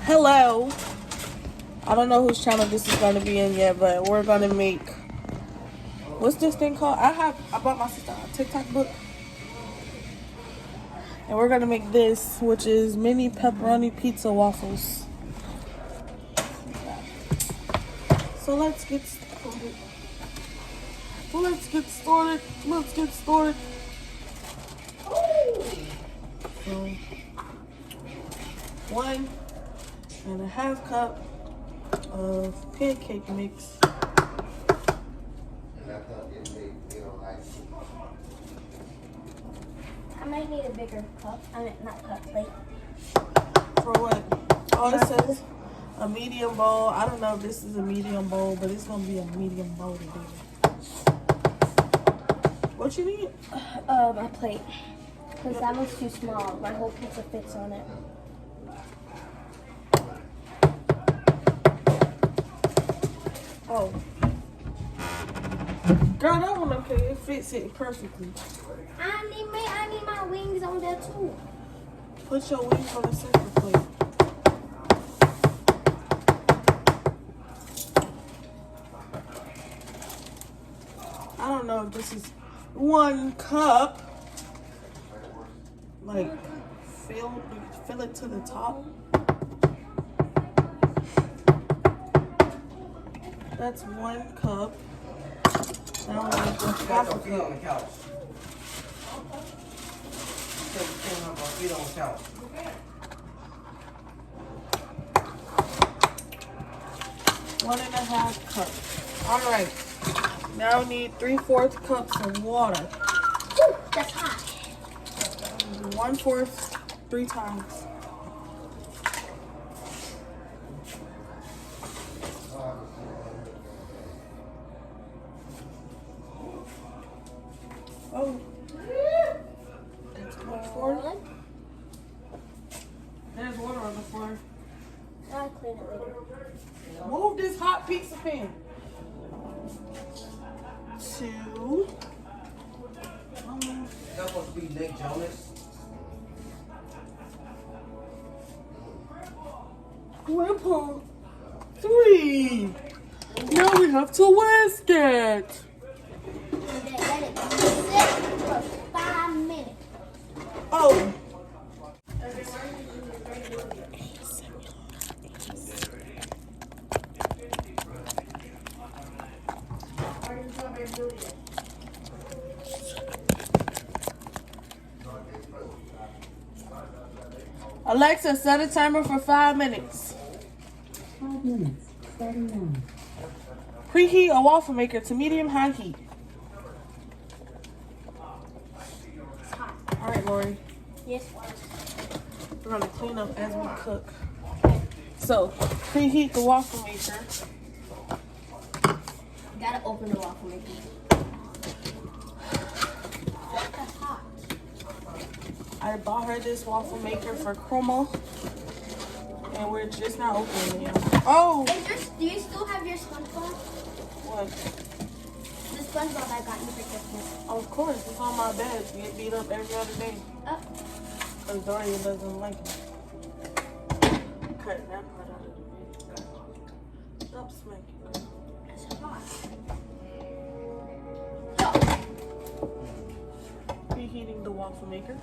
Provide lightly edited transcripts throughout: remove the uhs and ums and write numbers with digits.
Hello. I don't know whose channel this is going to be in yet, but we're going to make, what's this thing called? I bought my sister a TikTok book. And we're going to make this, which is mini pepperoni pizza waffles. So let's get started. Let's get started. So, 1.5 cup of pancake mix. I might need a bigger cup. I mean, not cup, plate. For what? Oh, it says a medium bowl. I don't know if this is a medium bowl, but it's gonna be a medium bowl today. What you need? A plate. Because that one's too small. My whole pizza fits on it. Oh. Girl, that one okay. It fits it perfectly. I need my wings on there too. Put your wings on the separate plate. I don't know if this is 1 cup. Like, fill it to the top. That's 1 cup. Now we need half a cup. On the couch. Feet on the couch. 1.5 cups. All right. Now we need 3/4 cups of water. Ooh, that's hot. 1/4, 3 times. Oh, that's too much water. There's water on the floor. I'll clean it later. Move this hot pizza pan. 2. That's supposed to be Nick Jonas. Grandpa. 3. Now we have to whisk it. And then let it sit for 5 minutes. Oh. Alexa, set a timer for 5 minutes. 5 minutes, starting now. Preheat a waffle maker to medium-high heat. It's hot. All right, Lori. Yes. We're gonna clean up as we cook. So, preheat the waffle maker. You gotta open the waffle maker. That's hot. I bought her this waffle maker for Chroma, and we're just not opening it. Oh! Do you still have your SpongeBob? What? The SpongeBob I got you for Christmas. Of course, it's on my bed. You get beat up every other day. Oh. Because Dorian doesn't like it. Cut that part out of the video. Stop smacking. It's hot. Preheating the waffle maker.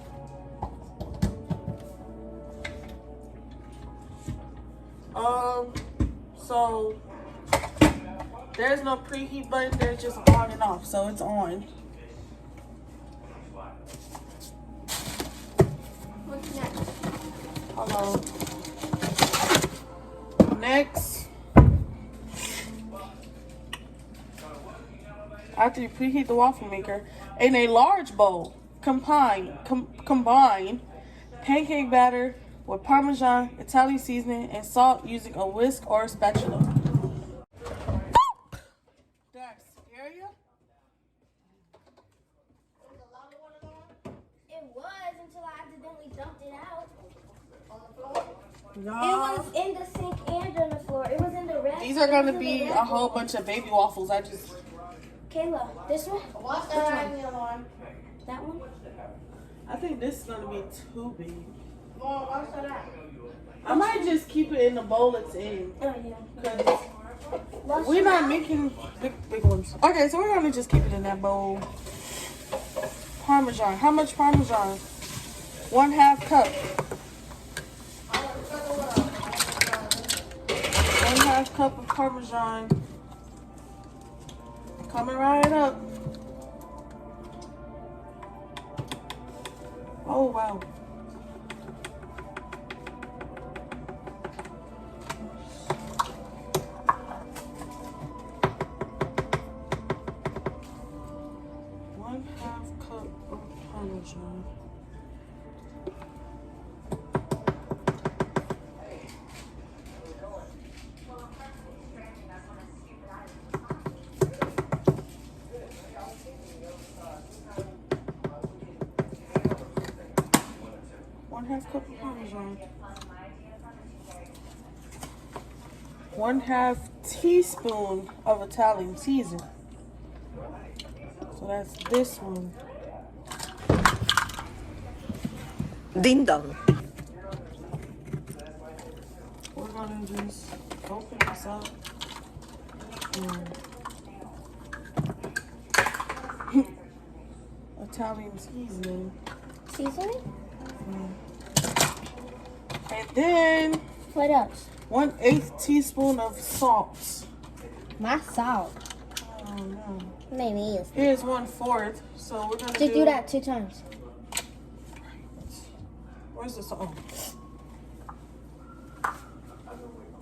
So there's no preheat button, there's just on and off, so it's on. What's next? Hold on. Next, after you preheat the waffle maker, in a large bowl, combine pancake batter with Parmesan, Italian seasoning, and salt using a whisk or a spatula. Did I scare you? It was until I accidentally dumped it out. On the floor? No. It was in the sink and on the floor. It was in the red. These are gonna be a whole bunch of baby waffles. Kayla, this one? What's the other one? That one? I think this is gonna be too big. Well, what's that? I might just keep it in the bowl it's in. Oh, yeah. 'Cause we're not making big ones. Okay, so we're gonna just keep it in that bowl. Parmesan. How much Parmesan? 1/2 cup. 1/2 cup of Parmesan. Coming right up. Oh wow. Parmesan. One-half cup of Parmesan. 1/2 teaspoon of Italian seasoning. So that's this one. Ding dong. We're gonna just open this up. Italian seasoning. Seasoning? And then What else? 1/8 teaspoon of salt. My salt. Oh no. Maybe it's. Here's 1/4. So we're gonna Just do that 2 times. Where's the salt?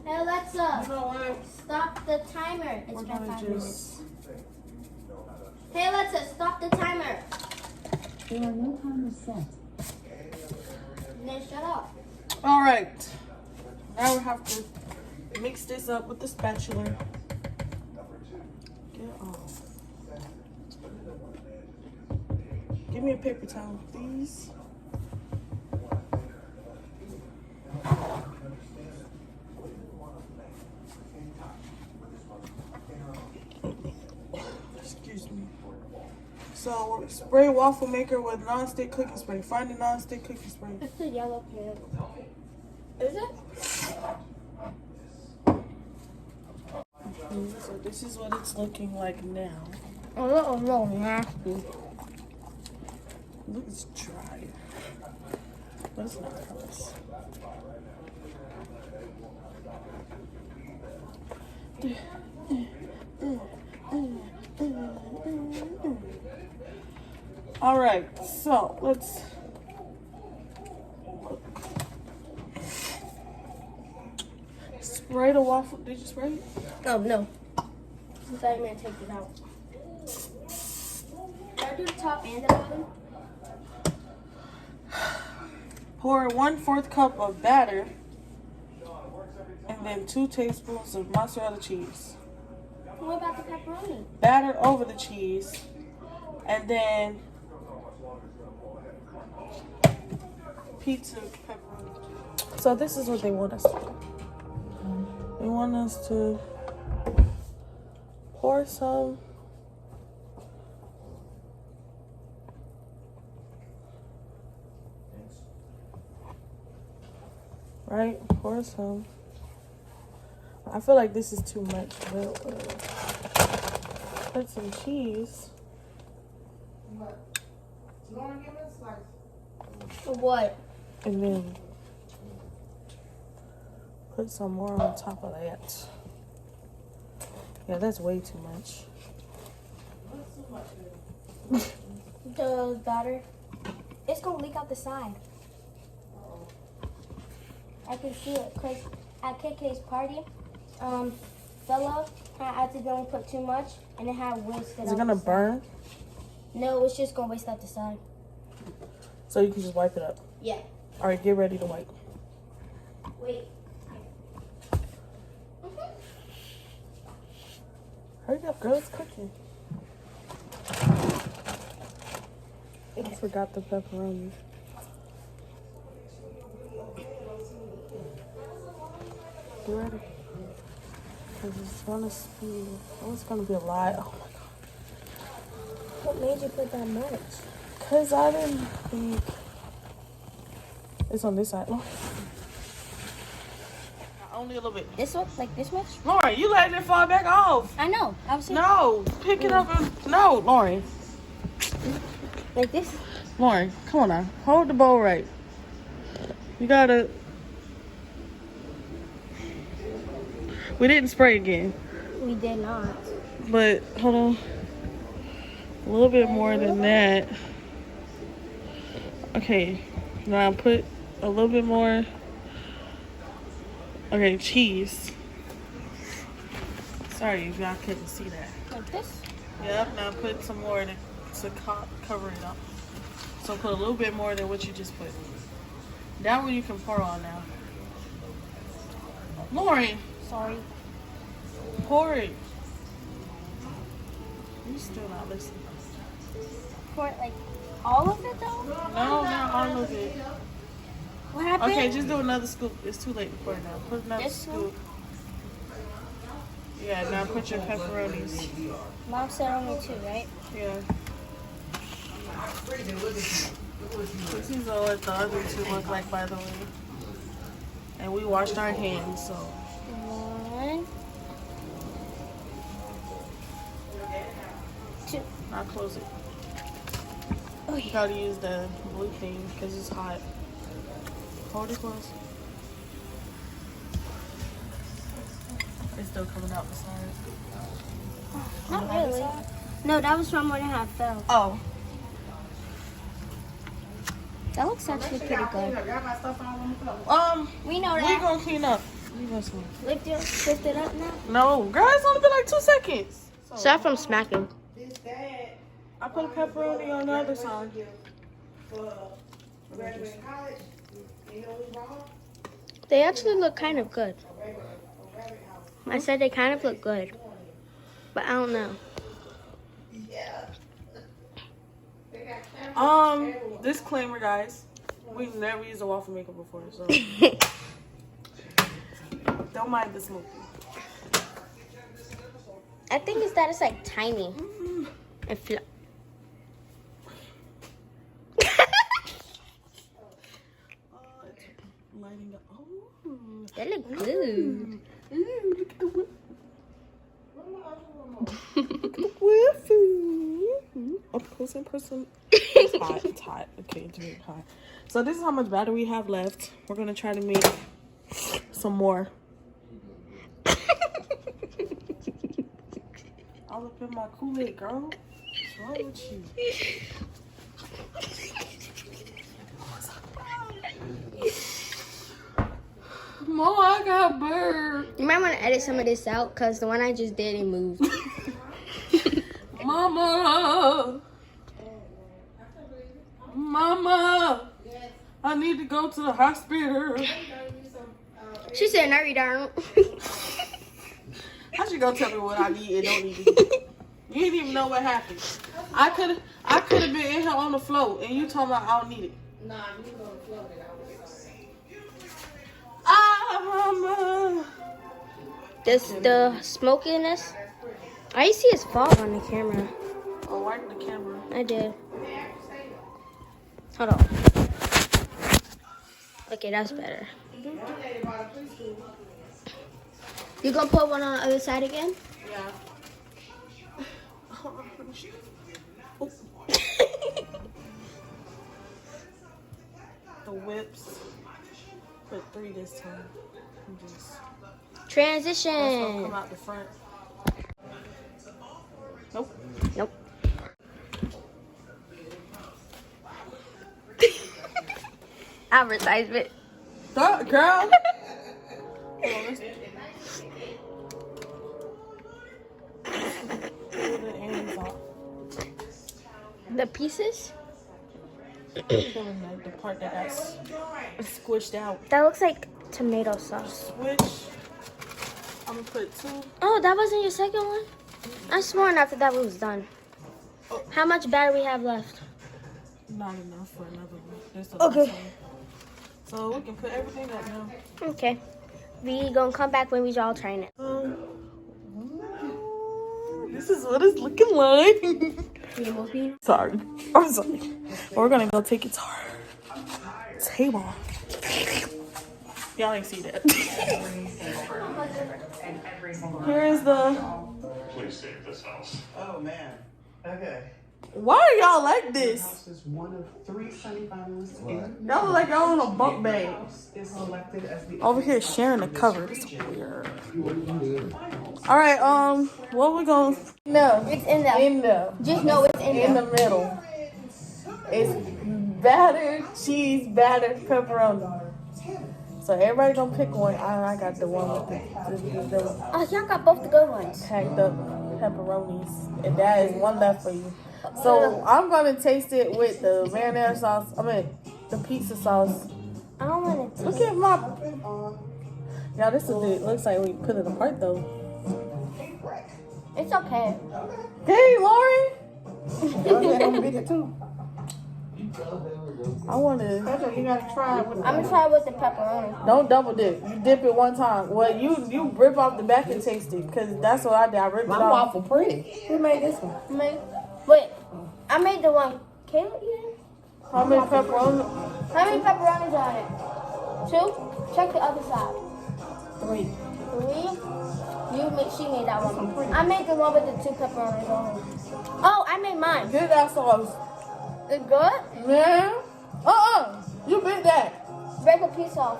Hey Alexa, You know what? stop the timer. It's We're been gonna 5 just. minutes. Hey Alexa, stop the timer. There are no timers set. Then shut up. All right. Now we have to mix this up with the spatula. Get off. Give me a paper towel, please. Excuse me. So spray waffle maker with non-stick cooking spray. Find the non-stick cooking spray. It's the yellow can. Is it? So this is what it's looking like now. A little nasty. Look, it's dry. But it's not gross. All right, so let's spray the waffle. Did you spray it? Oh no. I thought you meant take it out. Did I do the top and the bottom? Pour 1/4 cup of batter and then 2 tablespoons of mozzarella cheese. What about the pepperoni? Batter over the cheese and then pizza pepperoni. So this is what they want us to do. They want us to pour some right? Pour some. I feel like this is too much, but put some cheese. What? And then put some more on top of that. Yeah, that's way too much. The batter. It's gonna leak out the side. I can see it because at KK's party, fella had accidentally put too much and it had wasted. Is it gonna burn? No, it's just gonna waste out the side. So you can just wipe it up. Yeah. All right, get ready to wipe. Wait. Hurry up, girl, it's cooking. I forgot the pepperoni. Get ready. Because it's gonna be, oh, it's gonna be a lot. Oh my God. What made you put that much? Because I didn't think it's on this side. Oh. only a little bit. This one, like this much? Lauren, you letting it fall back off. I know. I was saying No, pick it up. No, Lauren. like this. Lauren, come on now. Hold the bowl right. You gotta. We didn't spray again. We did not. But, hold on. A little bit more than that. Okay. Now put a little bit more. Okay, cheese. Sorry if y'all couldn't see that. Like this? Yep, now put some more to cover it up. So put a little bit more than what you just put. That one you can pour on now. Lauren, Sorry. pour it. You still not listening. Pour it like all of it though? No, not all of it. What happened? Okay, just do another scoop. It's too late to pour it now. Put another This scoop. Yeah, now put your pepperonis. Mom said only 2, right? Yeah. This is what the other 2 look like, by the way. And we washed our hands, so. 1, 2. Now close it. Oh, You gotta use the blue thing because it's hot. Hold it close. It's still coming out the side. Not really. No, that was from when it had fell. Oh. That looks actually pretty good. We know We that. gonna clean up. Leave us alone. Lift it up now. No, girl, it's only been like 2 seconds. Start from smacking. I put pepperoni on the other side. They actually look kind of good. I said they kind of look good. But I don't know. Disclaimer, guys. We've never used a waffle maker before, so don't mind the smoking. I think it's that it's like tiny. And It's lighting up. Oh. they look good. Ooh, look at the whip. Waffle. Up close in person. It's hot. It's hot. Okay, it's really hot. So this is how much battery we have left. We're gonna try to make some more. I'll up in my Kool-Aid, girl. What's wrong with you? Mom, I got bird. You might want to edit some of this out because the one I just did, it moved. Mama. Mama. I need to go to the hospital. She said, no, you don't. I should go tell me what I need and don't need to do. You didn't even know what happened. I could have been in here on the floor and you told me I don't need it. Nah, you on the floor and I would say. Ah, Mama. This the smokiness. I see his fall on the camera. Oh, wipe the camera. I did. Hold on. Okay, that's better. You gonna put one on the other side again? Yeah. Oh. The whips. Put 3 this time. Just that's gonna Transition. come out the front. Nope. Nope. Advertisement. Girl. Hold on, let's pull the ends off. The pieces? Pulling the part that got squished out. That looks like tomato sauce. Switch. I'm gonna put 2. Oh, that wasn't your second one? I swore after that was done. How much battery we have left? Not enough for another one. There's the Okay. last one. So we can put everything up now. Okay. We gonna come back when we all trying it. This is what it's looking like. Sorry. I'm sorry. We're gonna go take it to our table. Y'all ain't see that. Here is the. Please save this house. Oh man. Okay. Why are y'all like this? House is one of 3 semifinalists in. Y'all look like y'all on a bunk bed. Is selected as the Over here sharing the cover. It's weird. All right. What we gonna? No, It's in there. in the Just know it's in in there. the middle. It's battered cheese, battered pepperoni. So everybody gonna pick one. I got the one with the Oh, y'all got both the good ones. packed up pepperonis, and that is one left for you. So I'm gonna taste it with the marinara sauce. I mean, the pizza sauce. I don't want to. Look at my. Yeah, this is it. Looks like we put it apart though. It's okay. Hey, Lori. I want to. You gotta try it with I'm gonna try it with the pepperoni. Don't double dip. You dip it one time. Well, you rip off the back and taste it, cause that's what I did. I ripped it My off. waffle pretty. Who made this one? Wait, I made the one Kayla eating. How many pepperoni? How many pepperonis on it? 2? Check the other side. 3. 3? She made that one. I made the one with the 2 pepperonis on it. Oh, I made mine. Get that sauce, It's good? man. You bit that. Break a piece off.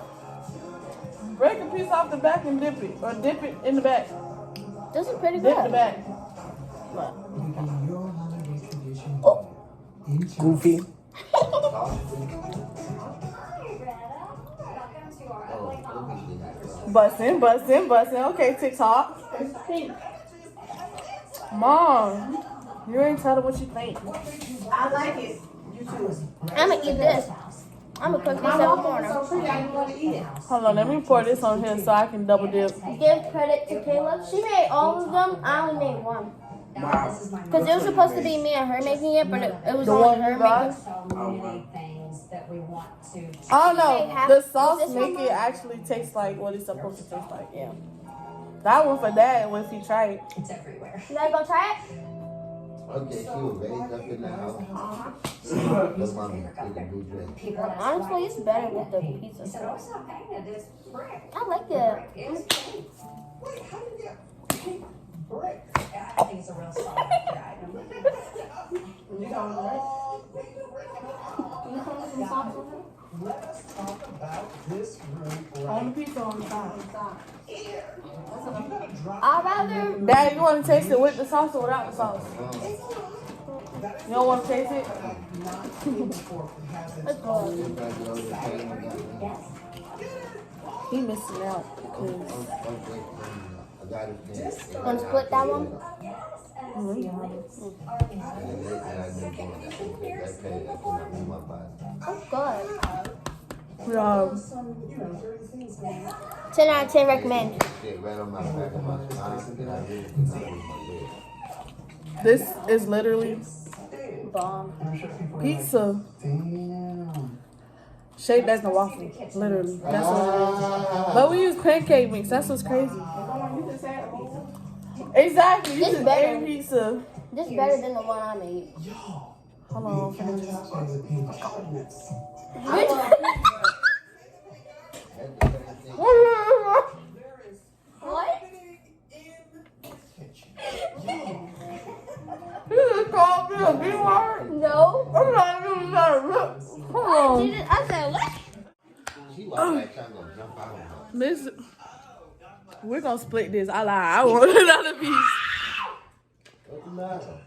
Break a piece off the back and dip it, or dip it in the back. This is pretty Dip the good. back. Goofy. Bussin'. Okay, TikTok. Mom, you ain't telling what you think. I like it. You too. I'm gonna eat this. I'm gonna cook this every corner. So pretty, I didn't want to eat it. Hold on, let me pour this on here so I can double dip. Give credit to Kayla. She made all of them. I only made one. Wow. Because it was supposed to be me and her making it, but it was The only one her you got? making. So many things that we want to. I don't know. The sauce This one? make it actually taste like what it's supposed to taste like. Yeah. That one for Dad if he try it. It's everywhere. You guys gonna try it? Okay, she was raised up in the house. That's mommy, they can do drink. People ask Honestly, it's better with the He pizza. said, oh, it's not painted, it's brick. I like it. It's paint. Wait, how did you get paint brick? Yeah, I think it's a real solid item. You don't like Let us talk about this room On the pizza on the side. I'd rather. Dad, you want to taste it with the sauce or without the sauce? You don't want to taste it? It's good. He missing out because Wanna split that one? It's good. 10 out of 10 recommend. this is literally Bomb. pizza shaped as a waffle. Literally, that's what it is. But we use pancake mix. That's what's crazy. Exactly. You It's just better. ate pizza. This is better than the one I made. Hold on. What? You just called me a B-word? No. I'm not even trying to rip. Come on. I said what? She was like trying to jump out on her. This, we're gonna split this. I lied. I want another piece. What's the matter?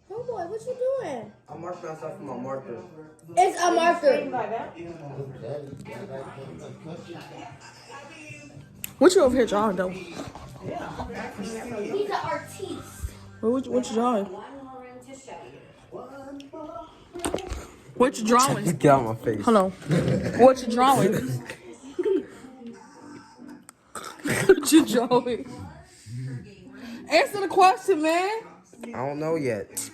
Homeboy, what you doing? I'm marking myself with my marker. It's a marker. What you over here drawing though? He's an artiste. What you drawing? What you drawing? Get out my face. Hold on. What you drawing? What you drawing? Answer the question, man. I don't know yet.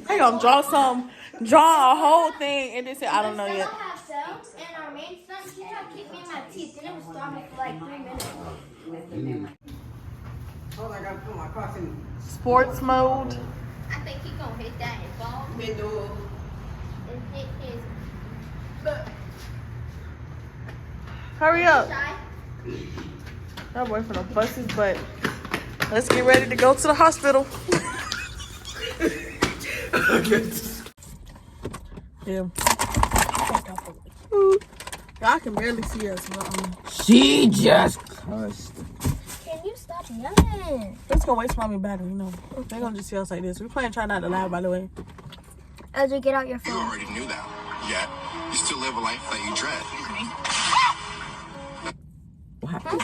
Hey, gonna draw a whole thing, and then say I don't know yet. And our main son, she tried to kick me in my teeth, and it was stomach for like 3 minutes. Oh, I gotta put my coffee. Sports mode. I think he gonna hit that and fall Middle. and hit his. Hurry up. That boyfriend will bust his butt. Let's get ready to go to the hospital. Yeah. Y'all can barely see us, but She just cussed. Can you stop yelling? that's gonna waste mommy battery, you know. They're gonna just see us like this. We're playing Try Not to Laugh, by the way. Elder, get out your You phone. already knew that. Yet, you still live a life that you dread. What happened?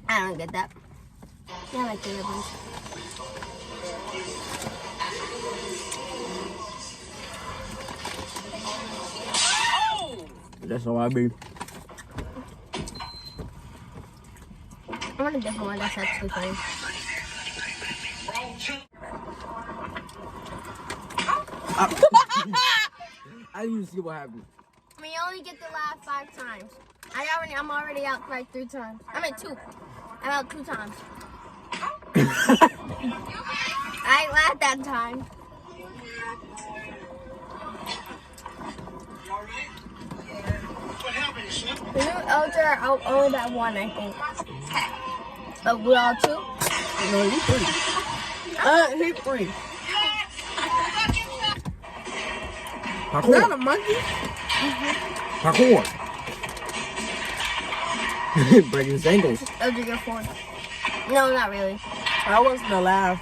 I don't get that. Yeah, like the other ones. That's all I be. I want a different one that's actually funny. I didn't even see what happened. I mean, you only get to laugh 5 times. I'm already out like 3 times. I mean 2. I'm out 2 times. I ain't laughed that time. The new Elder are out only that 1, I think. But we're all 2? No, you 3. He 3. Is that a monkey? Parkour. Breaking his ankles. Elder, you're 4. No, not really. That wasn't a laugh.